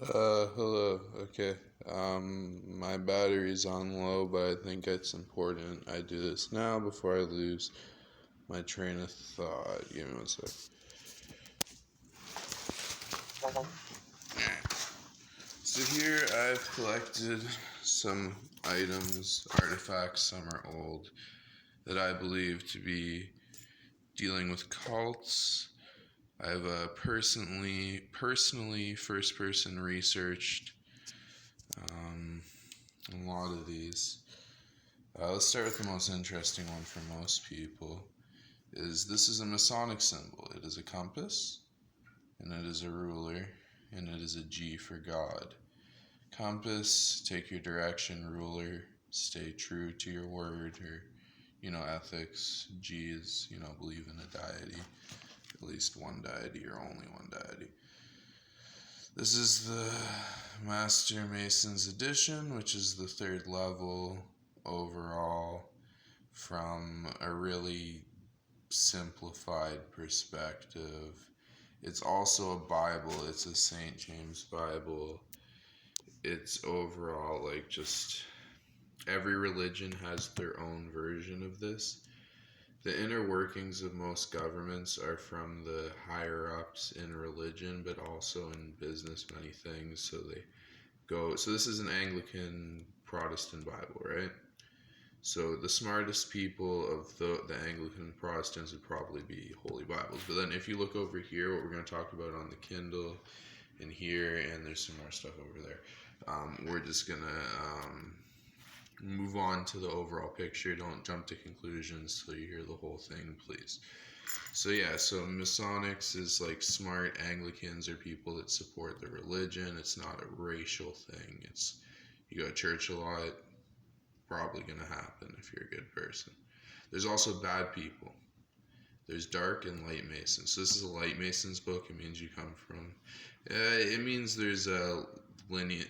Hello. Okay. My battery's on low, but I think it's important I do this now before I lose my train of thought. Give me one sec. Alright. So here I've collected some items, artifacts, some are old, that I believe to be dealing with cults. I've personally, first person researched um, a lot of these. Let's start with the most interesting one for most people. This is a Masonic symbol. It is a compass, and it is a ruler, and it is a G for God. Compass, take your direction. Ruler, stay true to your word, or ethics. G is believe in a deity, at least one deity or only one deity. This is the Master Mason's edition, which is the third level overall, from a really simplified perspective. It's also a Bible, it's a St. James Bible. It's overall like just every religion has their own version of this. The inner workings of most governments are from the higher ups in religion, but also in business, many things. So this is an Anglican Protestant Bible, right? So the smartest people of the Anglican Protestants would probably be Holy Bibles. But then if you look over here, what we're going to talk about on the Kindle and here, and there's some more stuff over there. We're just going to move on to the overall picture. Don't jump to conclusions till you hear the whole thing, please. So Masonics is like smart. Anglicans are people that support the religion. It's not a racial thing. You go to church a lot, probably going to happen if you're a good person. There's also bad people. There's dark and light masons. So this is a light masons book. It means you come from. It means there's a lineage.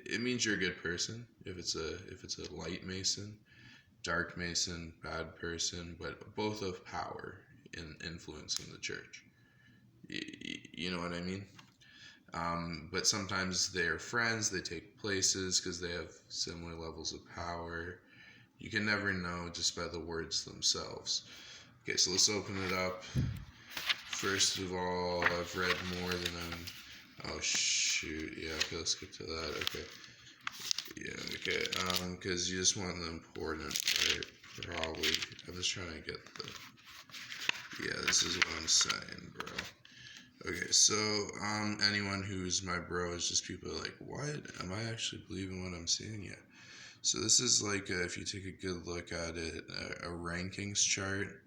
It means you're a good person if it's a light mason. Dark mason, bad person, but both of power in influencing the church. You know what I mean? But sometimes they're friends. They take places because they have similar levels of power. You can never know just by the words themselves. Okay, so let's open it up. First of all, I've read more than I'm. Oh shoot! Yeah, okay, let's get to that. Okay. Yeah, okay. Because you just want the important part, probably. I'm just trying to get the. Yeah, this is what I'm saying, bro. Okay, so anyone who's my bro is just people like, what? Am I actually believing what I'm seeing? Yeah. So this is like, if you take a good look at it, a rankings chart.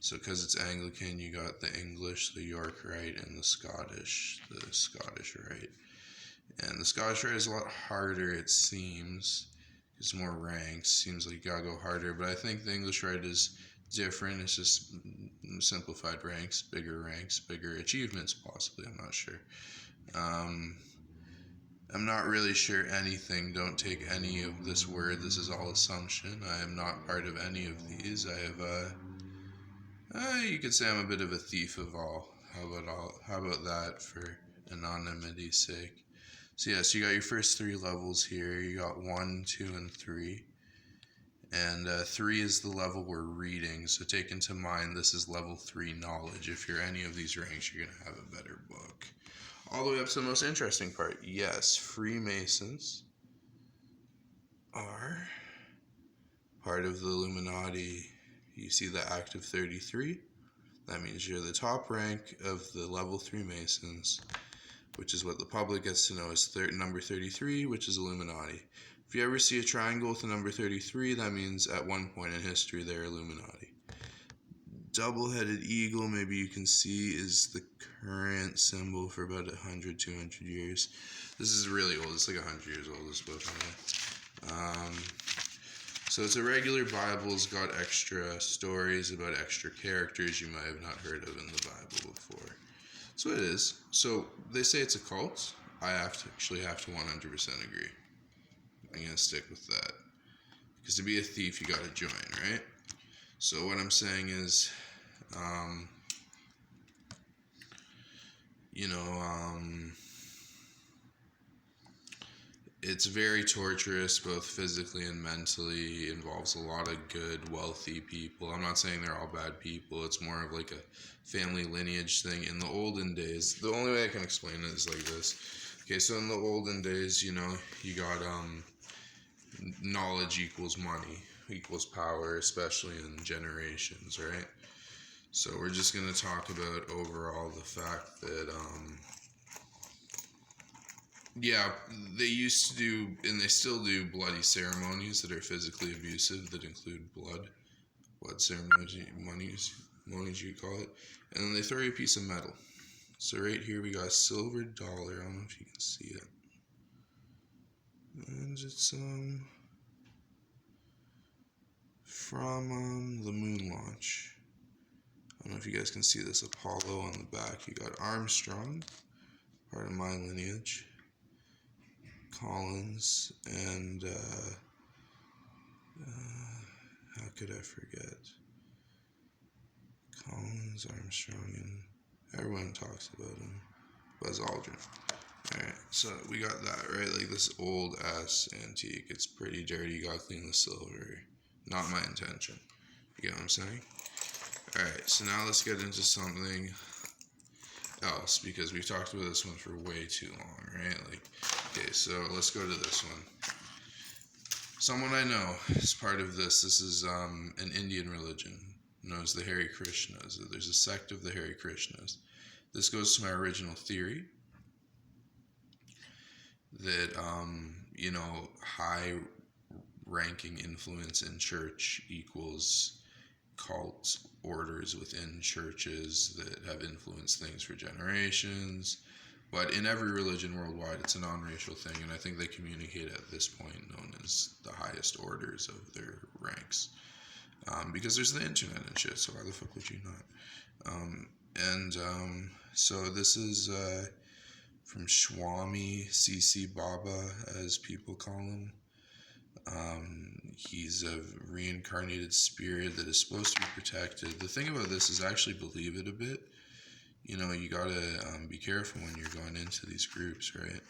So because it's Anglican, you got the English, the York Rite, and the Scottish Rite. And the Scottish Rite is a lot harder, it seems. It's more ranks. Seems like you gotta go harder. But I think the English Rite is different. It's just simplified ranks, bigger achievements, possibly. I'm not sure. I'm not really sure anything. Don't take any of this word. This is all assumption. I am not part of any of these. I have, you could say I'm a bit of a thief of all. How about that for anonymity's sake? So yes, you got your first three levels here. You got 1, 2, and 3. And 3 is the level we're reading. So take into mind this is level 3 knowledge. If you're any of these ranks, you're going to have a better book. All the way up to the most interesting part. Yes, Freemasons are part of the Illuminati. You see the active 33? That means you're the top rank of the level 3 Masons, which is what the public gets to know as number 33, which is Illuminati. If you ever see a triangle with the number 33, that means at one point in history they're Illuminati. Double-headed eagle, maybe you can see, is the current symbol for about 100, 200 years. This is really old. It's like 100 years old, this book. So it's a regular Bible. It's got extra stories about extra characters you might have not heard of in the Bible before. So it is. So they say it's a cult. I have to 100% agree. I'm going to stick with that. Because to be a thief, you got to join, right? So what I'm saying is, it's very torturous, both physically and mentally. It involves a lot of good, wealthy people. I'm not saying they're all bad people. It's more of like a family lineage thing. In the olden days, the only way I can explain it is like this. Okay, so in the olden days, you know, you got knowledge equals money equals power, especially in generations, right? So we're just gonna talk about overall the fact that yeah, they used to do, and they still do, bloody ceremonies that are physically abusive that include blood ceremonies, you call it, and then they throw you a piece of metal. So right here we got a silver dollar. I don't know if you can see it, and it's from the moon launch. I don't know if you guys can see this Apollo on the back. You got Armstrong, part of my lineage, Collins, and how could I forget? Collins, Armstrong, and everyone talks about him. Buzz Aldrin. Alright, so we got that, right? Like this old ass antique. It's pretty dirty. You gotta clean the silver. Not my intention. You get what I'm saying? Alright, so now let's get into something else, because we've talked about this one for way too long, right? Like, okay, so let's go to this one. Someone I know is part of this. This is an Indian religion known as the Hare Krishnas. There's a sect of the Hare Krishnas. This goes to my original theory that, you know, high ranking influence in church equals cult orders within churches that have influenced things for generations. But in every religion worldwide, it's a non-racial thing, and I think they communicate at this point known as the highest orders of their ranks. Because there's the internet and shit, so why the fuck would you not? So this is from Swami C.C. Baba, as people call him. He's a reincarnated spirit that is supposed to be protected. The thing about this is I actually believe it a bit. You know, you gotta be careful when you're going into these groups, right?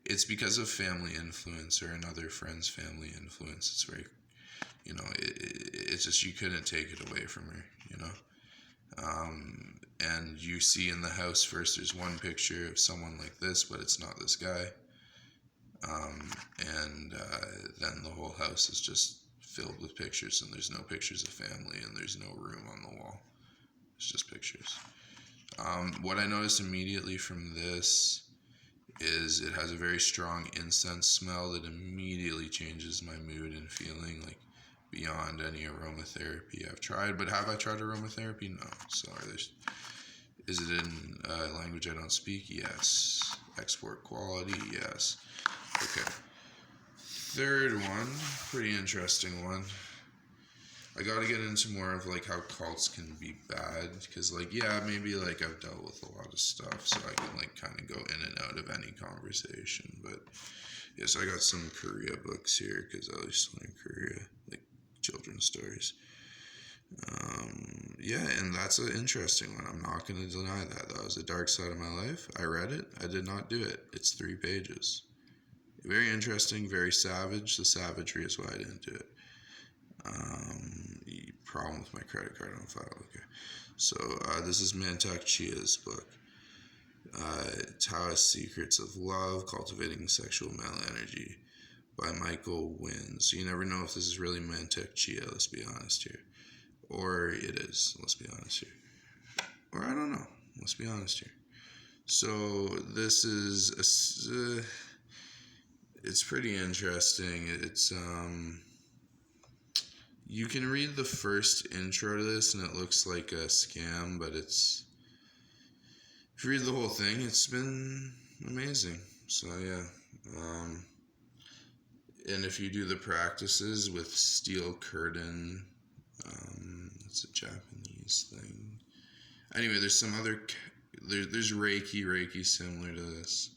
It's because of family influence or another friend's family influence. It's very, you know, it's just you couldn't take it away from her, you know? And you see in the house first, there's one picture of someone like this, but it's not this guy. Then the whole house is just filled with pictures, and there's no pictures of family, and there's no room on the wall. It's just pictures. What I noticed immediately from this is it has a very strong incense smell that immediately changes my mood and feeling, like beyond any aromatherapy I've tried. But have I tried aromatherapy? No. Sorry. Is it in a language I don't speak? Yes. Export quality? Yes. Okay. Third one, pretty interesting one. I gotta get into more of like how cults can be bad, because like, yeah, maybe like I've dealt with a lot of stuff, so I can like kind of go in and out of any conversation. But yes, I got some Korea books here because I used to learn Korea, like children's stories. Yeah, and that's an interesting one. I'm not going to deny that. That was a dark side of my life. I read it. I did not do it. It's 3 pages. Very interesting, very savage. The savagery is why I didn't do it. Problem with my credit card on file. Okay. So this is Mantak Chia's book. Taoist Secrets of Love, Cultivating Sexual Male Energy by Michael Wynn. So you never know if this is really Mantak Chia, let's be honest here. Or it is, let's be honest here. Or I don't know, let's be honest here. So this is it's pretty interesting. It's you can read the first intro to this and it looks like a scam, but if you read the whole thing, it's been amazing. So yeah, and if you do the practices with steel curtain, it's a Japanese thing. Anyway, there's some other, there's Reiki similar to this.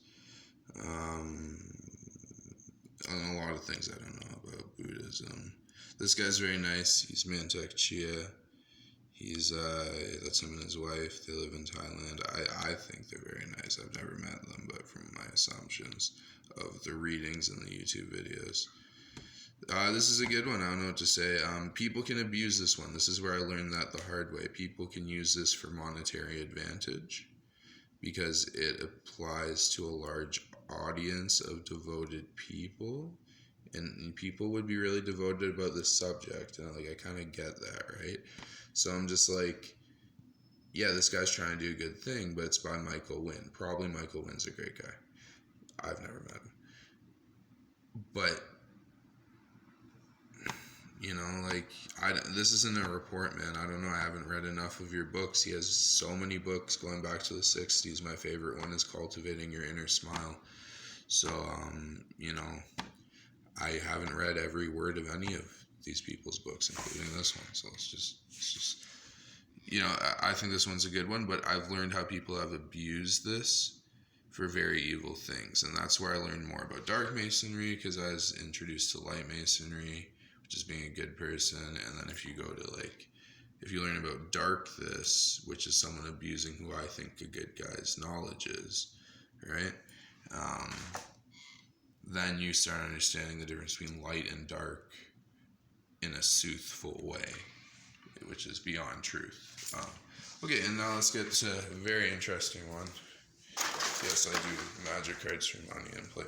And a lot of things I don't know about Buddhism. This guy's very nice. He's Mantak Chia. That's him and his wife. They live in Thailand. I think they're very nice. I've never met them, but from my assumptions of the readings and the YouTube videos. This is a good one. I don't know what to say. People can abuse this one. This is where I learned that the hard way. People can use this for monetary advantage because it applies to a large audience of devoted people. And people would be really devoted about this subject. And I kind of get that, right? So I'm just like, yeah, this guy's trying to do a good thing, but it's by Michael Wynn. Probably Michael Wynn's a great guy. I've never met him. But, this isn't a report, man. I don't know. I haven't read enough of your books. He has so many books going back to the 60s. My favorite one is Cultivating Your Inner Smile. So, I haven't read every word of any of these people's books, including this one. So it's just, I think this one's a good one, but I've learned how people have abused this for very evil things. And that's where I learned more about dark masonry, because I was introduced to light masonry, which is being a good person. And then if you go to if you learn about dark this, which is someone abusing who I think a good guy's knowledge is, right? Then you start understanding the difference between light and dark in a soothful way, which is beyond truth. Okay, and now let's get to a very interesting one. Yes, I do magic cards for money and play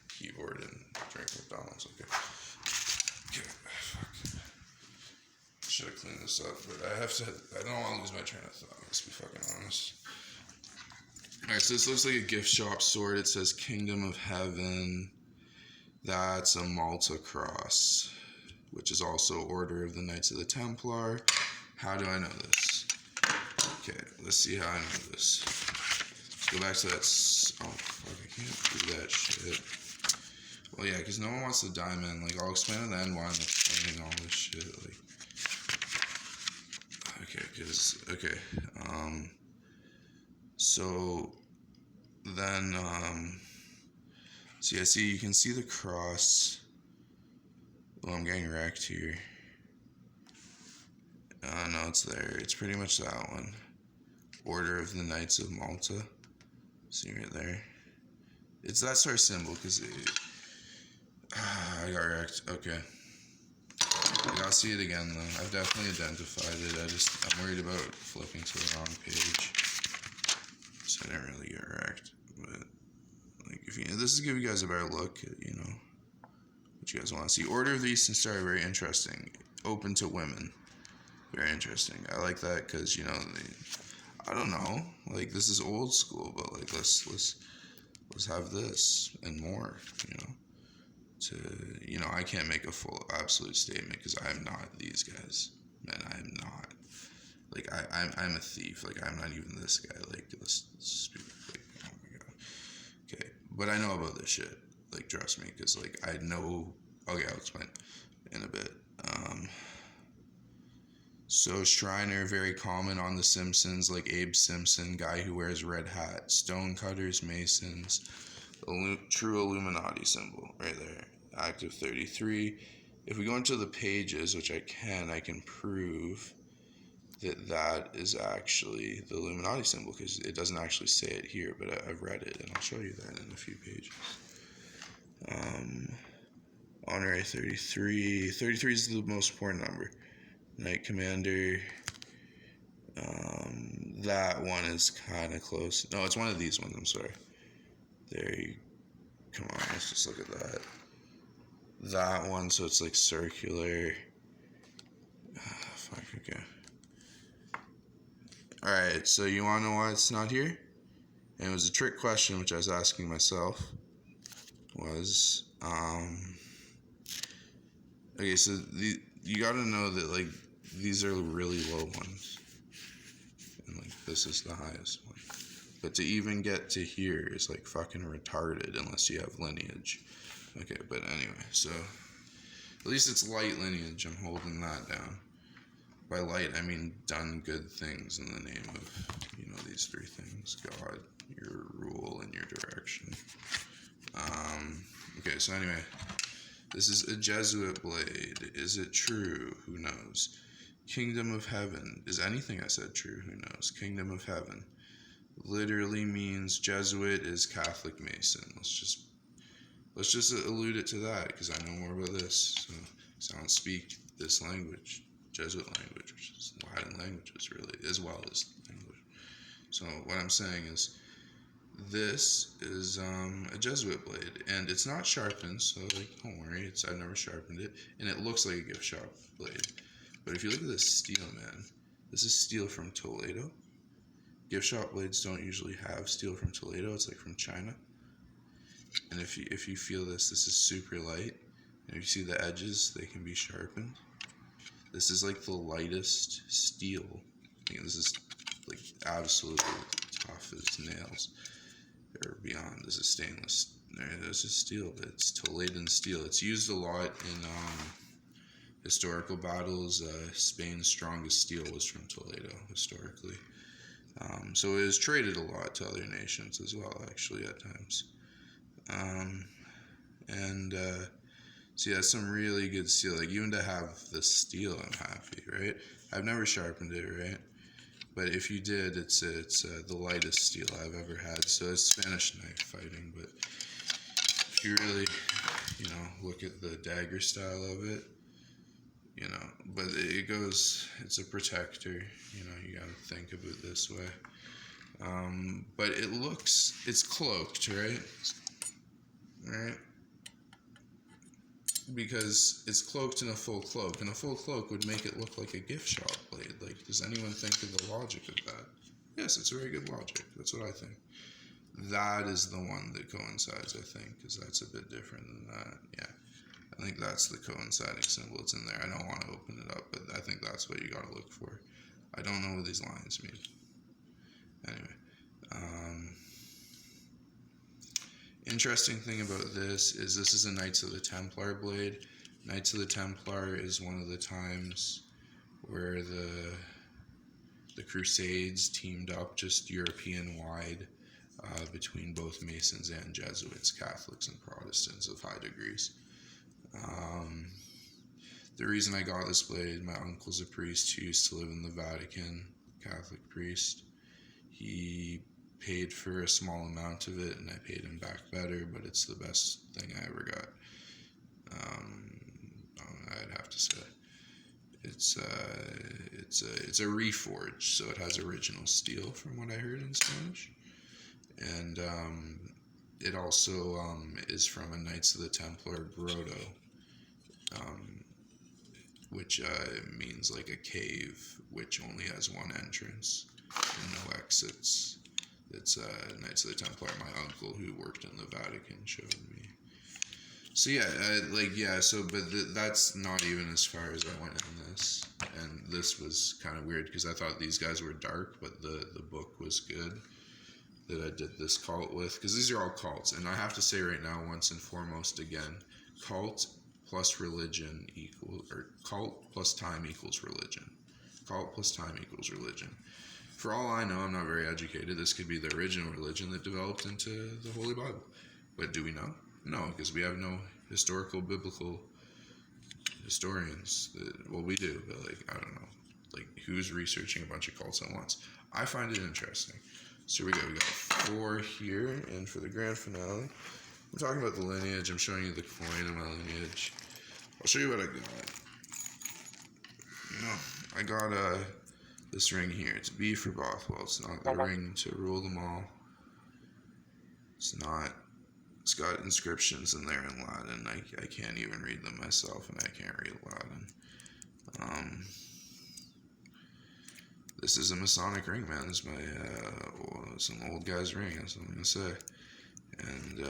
keyboard and drink McDonald's. Okay, fuck. Should have cleaned this up, but I don't want to lose my train of thought. Let's be fucking honest. Alright, so this looks like a gift shop sword. It says Kingdom of Heaven. That's a Malta cross, which is also Order of the Knights of the Templar. How do I know this? Okay, let's see how I know this. Let's go back to that. Oh, fuck, I can't do that shit. Well, yeah, because no one wants the diamond. I'll explain at the end why I'm explaining all this shit. So then, see, you can see the cross. Well, I'm getting wrecked here. No, it's there. It's pretty much that one. Order of the Knights of Malta. See right there. It's that sort of symbol, because I got wrecked. Okay. I gotta see it again, though. I've definitely identified it. I'm worried about flipping to the wrong page. So I didn't really get wrecked. But, this is to give you guys a better look at, what you guys want to see. Order of the Eastern Star, very interesting. Open to women. Very interesting. I like that because, I don't know. This is old school, but, let's have this and more, I can't make a full absolute statement because I am not these guys. Man, I am not. I'm a thief. I'm not even this guy. Let's speak. Oh my god. Okay, but I know about this shit. Trust me, because I know. Okay, I'll explain in a bit. So Shriner, very common on The Simpsons, Abe Simpson, guy who wears red hat. Stonecutters, Masons, true Illuminati symbol right there. Active 33. If we go into the pages, which I can prove that is actually the Illuminati symbol, because it doesn't actually say it here, but I've read it, and I'll show you that in a few pages. Honorary 33. 33 is the most important number. Knight Commander. That one is kind of close. No, it's one of these ones, I'm sorry. Come on, let's just look at that. That one, so it's circular. Fuck, okay. Alright, so you want to know why it's not here? And it was a trick question, which I was asking myself. Okay, so you gotta know that, these are really low ones. And, this is the highest one. But to even get to here is, fucking retarded unless you have lineage. Okay, but anyway, so at least it's light lineage. I'm holding that down. By light, I mean done good things in the name of, these three things. God, your rule, and your direction. Okay, so anyway, this is a Jesuit blade. Is it true? Who knows? Kingdom of Heaven. Is anything I said true? Who knows? Kingdom of Heaven literally means Jesuit is Catholic Mason. Let's just allude it to that, because I know more about this. So I don't speak this language, Jesuit language, which is Latin languages really, as well as English. So what I'm saying is, this is a Jesuit blade, and it's not sharpened, so like don't worry, I've never sharpened it, and it looks like a gift shop blade. But if you look at this steel, man, this is steel from Toledo. Gift shop blades don't usually have steel from Toledo. It's like from China. And if you feel this is super light. And if you see the edges, they can be sharpened. This is like the lightest steel. This is like absolutely tough as nails, or beyond. This is stainless. This is steel. It's Toledan steel. It's used a lot in historical battles. Spain's strongest steel was from Toledo historically. So it is traded a lot to other nations as well, actually, at times. So yeah, some really good steel. Like, even to have the steel, I'm happy, right? I've never sharpened it, right? But if you did, it's the lightest steel I've ever had. So it's Spanish knife fighting. But if you really, look at the dagger style of it, but it's a protector. You gotta think of it this way. But it's cloaked, right? Right? Because it's cloaked in a full cloak, and a full cloak would make it look like a gift shop blade. Like, does anyone think of the logic of that? Yes, it's very good logic. That's what I think. That is the one that coincides, I think, because that's a bit different than that. Yeah, I think that's the coinciding symbol. It's in there. I don't want to open it up, but I think that's what you got to look for. I don't know what these lines mean. Anyway, interesting thing about this is a Knights of the Templar blade. Knights of the Templar is one of the times where the Crusades teamed up just European-wide between both Masons and Jesuits, Catholics and Protestants of high degrees. The reason I got this blade, my uncle's a priest who used to live in the Vatican, Catholic priest. He paid for a small amount of it, and I paid him back better, but it's the best thing I ever got. I'd have to say it's a reforge, so it has original steel from what I heard in Spanish, and it also is from a Knights of the Templar grotto, which means like a cave which only has one entrance and no exits. It's Knights of the Templar. My uncle, who worked in the Vatican, showed me. So yeah, but that's not even as far as I went in this. And this was kind of weird because I thought these guys were dark, but the book was good that I did this cult with, because these are all cults. And I have to say right now, once and foremost again, cult plus religion cult plus time equals religion. Cult plus time equals religion. For all I know, I'm not very educated. This could be the original religion that developed into the Holy Bible. But do we know? No, because we have no historical, biblical historians. We do, but I don't know. Who's researching a bunch of cults at once? I find it interesting. So we got 4 here, and for the grand finale, I'm talking about the lineage. I'm showing you the coin of my lineage. I'll show you what I got. I got this ring here. It's B for Bothwell. It's not the ring to rule them all. It's not. It's got inscriptions in there in Latin. I can't even read them myself, and I can't read Latin. This is a Masonic ring, man. This is some old guy's ring. That's what I'm gonna say. And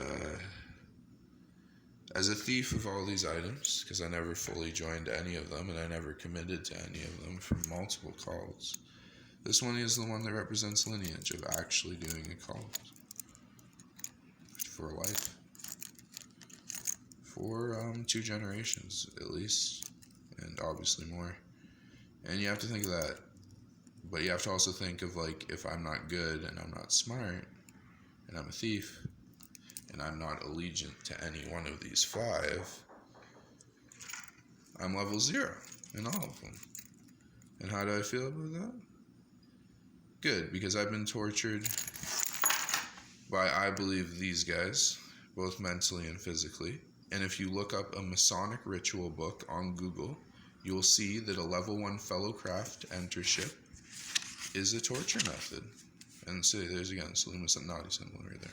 as a thief of all these items, because I never fully joined any of them, and I never committed to any of them from multiple cults, this one is the one that represents lineage of actually doing a cult for life, for 2 generations at least, and obviously more. And you have to think of that, but you have to also think of if I'm not good and I'm not smart and I'm a thief and I'm not allegiant to any one of these 5, I'm level 0 in all of them. And how do I feel about that? Good, because I've been tortured by, I believe, these guys, both mentally and physically. And if you look up a Masonic ritual book on Google, you'll see that a level 1 fellowcraft entership is a torture method. And see, there's again, this Illuminati symbol right there.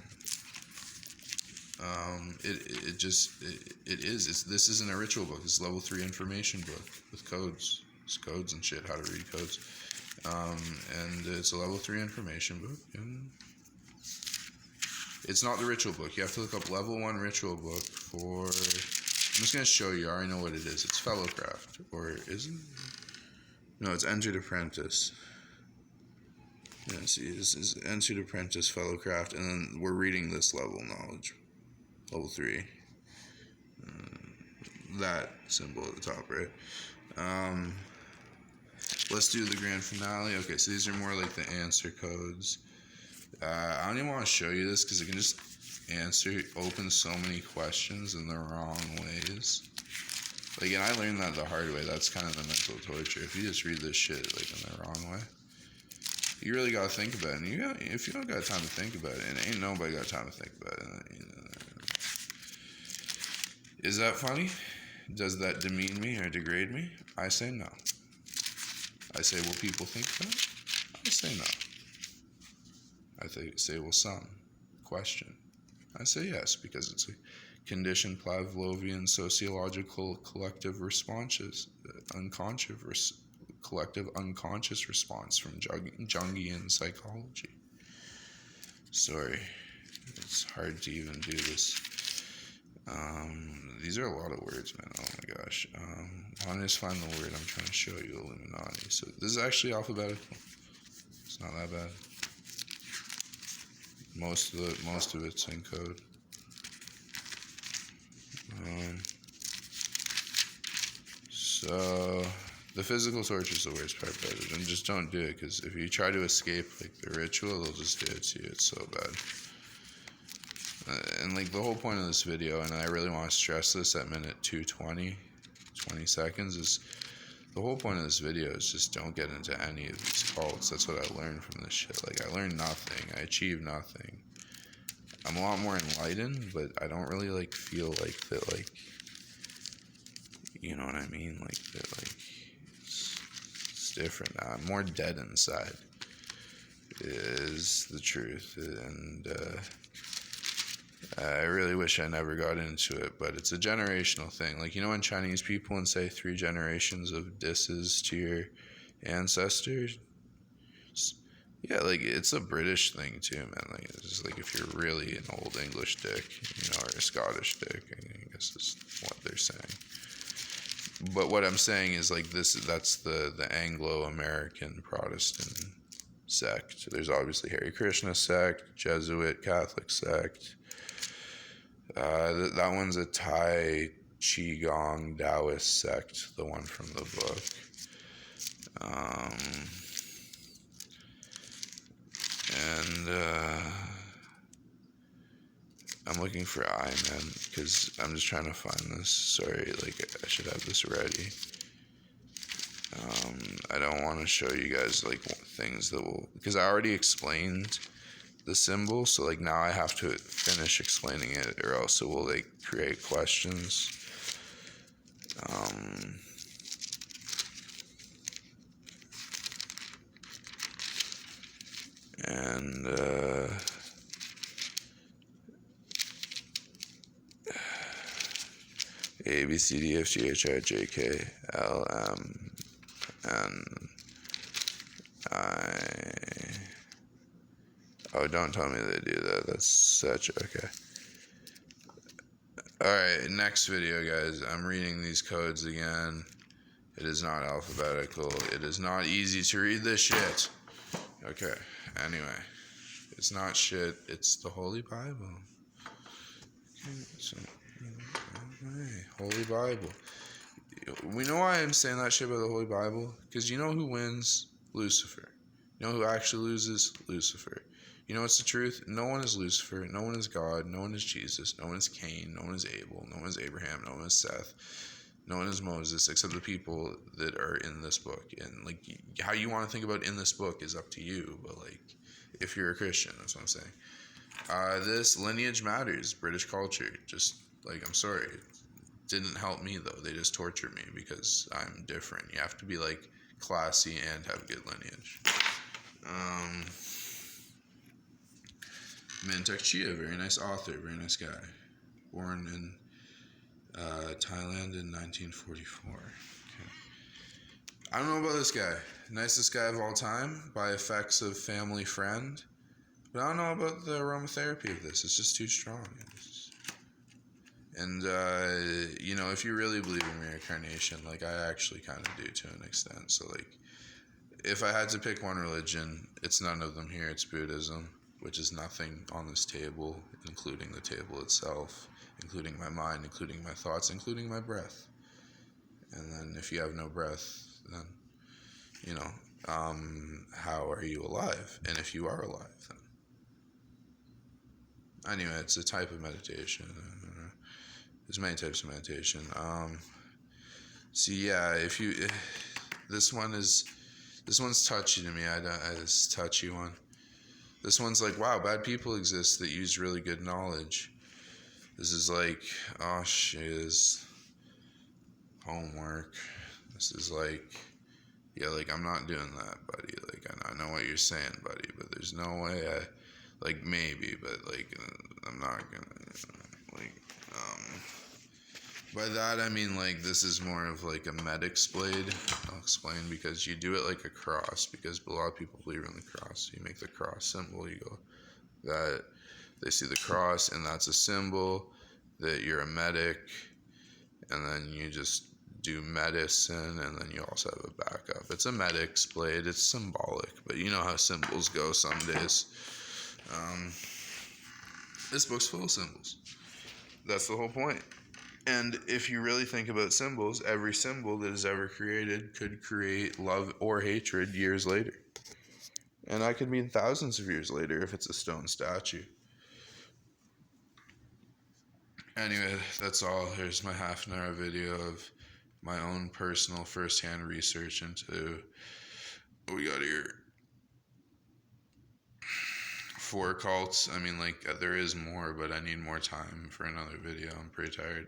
It is. This isn't a ritual book. It's a level 3 information book with codes. It's codes and shit, how to read codes. And it's a level 3 information book. And it's not the ritual book. You have to look up level 1 ritual book for... I'm just going to show you. I already know what it is. It's Fellowcraft. Or is it? No, it's Entered Apprentice. Yeah, see, this is Entered Apprentice Fellowcraft. And then we're reading this level knowledge. Level 3. That symbol at the top, right? Let's do the grand finale. Okay, so these are more like the answer codes. I don't even want to show you this because it can just open so many questions in the wrong ways. Like, and I learned that the hard way. That's kind of the mental torture. If you just read this shit like in the wrong way, you really gotta think about it. And if you don't got time to think about it, and ain't nobody got time to think about it. Is that funny? Does that demean me or degrade me? I say no. I say, will people think about it? I say no. I say, will some? Question. I say yes, because it's a conditioned Pavlovian sociological collective responses, collective unconscious response from Jungian psychology. Sorry, it's hard to even do this. These are a lot of words, man. Oh my gosh. I want to just find the word I'm trying to show you, Illuminati. So this is actually alphabetical. It's not that bad. Most of it's in code. So the physical torture is the worst part about it, and just don't do it, because if you try to escape like the ritual, they'll just do it to you. It's so bad. And like the whole point of this video, and I really want to stress this at minute 2:20, 20 seconds, is the whole point of this video is just don't get into any of these cults. That's what I learned from this shit. Like, I learned nothing. I achieved nothing. I'm a lot more enlightened, but I don't really like feel like that, like, you know what I mean? Like that, like it's different. I'm more dead inside is the truth, and I really wish I never got into it, but it's a generational thing. Like, you know when Chinese people and say 3 generations of disses to your ancestors? Yeah, like, it's a British thing too, man. Like, it's just like if you're really an old English dick, you know, or a Scottish dick, I guess is what they're saying. But what I'm saying is, like, that's the Anglo-American Protestant sect. There's obviously Hare Krishna sect, Jesuit, Catholic sect. That one's a Tai Qigong Taoist sect, the one from the book. I'm looking for man, because I'm just trying to find this. Sorry, like, I should have this ready. I don't want to show you guys, like, things that will, because I already explained the symbol, so, like, now I have to finish explaining it, or else it will, like, create questions. A, B, C, D, F, G, H, I, J, K, L, M, N, I. Oh, don't tell me they do that. That's such... Okay. Alright, next video, guys. I'm reading these codes again. It is not alphabetical. It is not easy to read this shit. Okay, anyway. It's not shit. It's the Holy Bible. Okay, so... Hey, Holy Bible. We know why I'm saying that shit about the Holy Bible? Because you know who wins? Lucifer. You know who actually loses? Lucifer. You know what's the truth? No one is Lucifer. No one is God. No one is Jesus. No one is Cain. No one is Abel. No one is Abraham. No one is Seth. No one is Moses except the people that are in this book. And like how you want to think about in this book is up to you. But like if you're a Christian, that's what I'm saying. This lineage matters. British culture. Just like I'm sorry, it didn't help me though. They just tortured me because I'm different. You have to be like classy and have good lineage. Mantak Chia, very nice author, very nice guy. Born in Thailand in 1944. Okay. I don't know about this guy. Nicest guy of all time by effects of family friend. But I don't know about the aromatherapy of this. It's just too strong. And, you know, if you really believe in reincarnation, like I actually kind of do to an extent. So, like, if I had to pick one religion, it's none of them here. It's Buddhism, which is nothing on this table, including the table itself, including my mind, including my thoughts, including my breath. And then if you have no breath, then, you know, how are you alive? And if you are alive, then. Anyway, it's a type of meditation. There's many types of meditation. So yeah, this one's touchy to me. It's a touchy one. This one's like, wow, bad people exist that use really good knowledge. This is like, oh shiz, homework. This is like, yeah, like I'm not doing that, buddy. Like I know what you're saying, buddy, but there's no way like maybe, but like I'm not gonna, like, by that I mean like this is more of like a medic's blade. I'll explain, because you do it like a cross, because a lot of people believe in the cross. You make the cross symbol, you go that they see the cross and that's a symbol that you're a medic, and then you just do medicine, and then you also have a backup. It's a medic's blade, it's symbolic, but you know how symbols go some days. This book's full of symbols. That's the whole point. And if you really think about symbols, every symbol that is ever created could create love or hatred years later. And that could mean thousands of years later if it's a stone statue. Anyway, that's all. Here's my half an hour video of my own personal first-hand research into what we got here. 4 cults. I mean, like, there is more, but I need more time for another video. I'm pretty tired.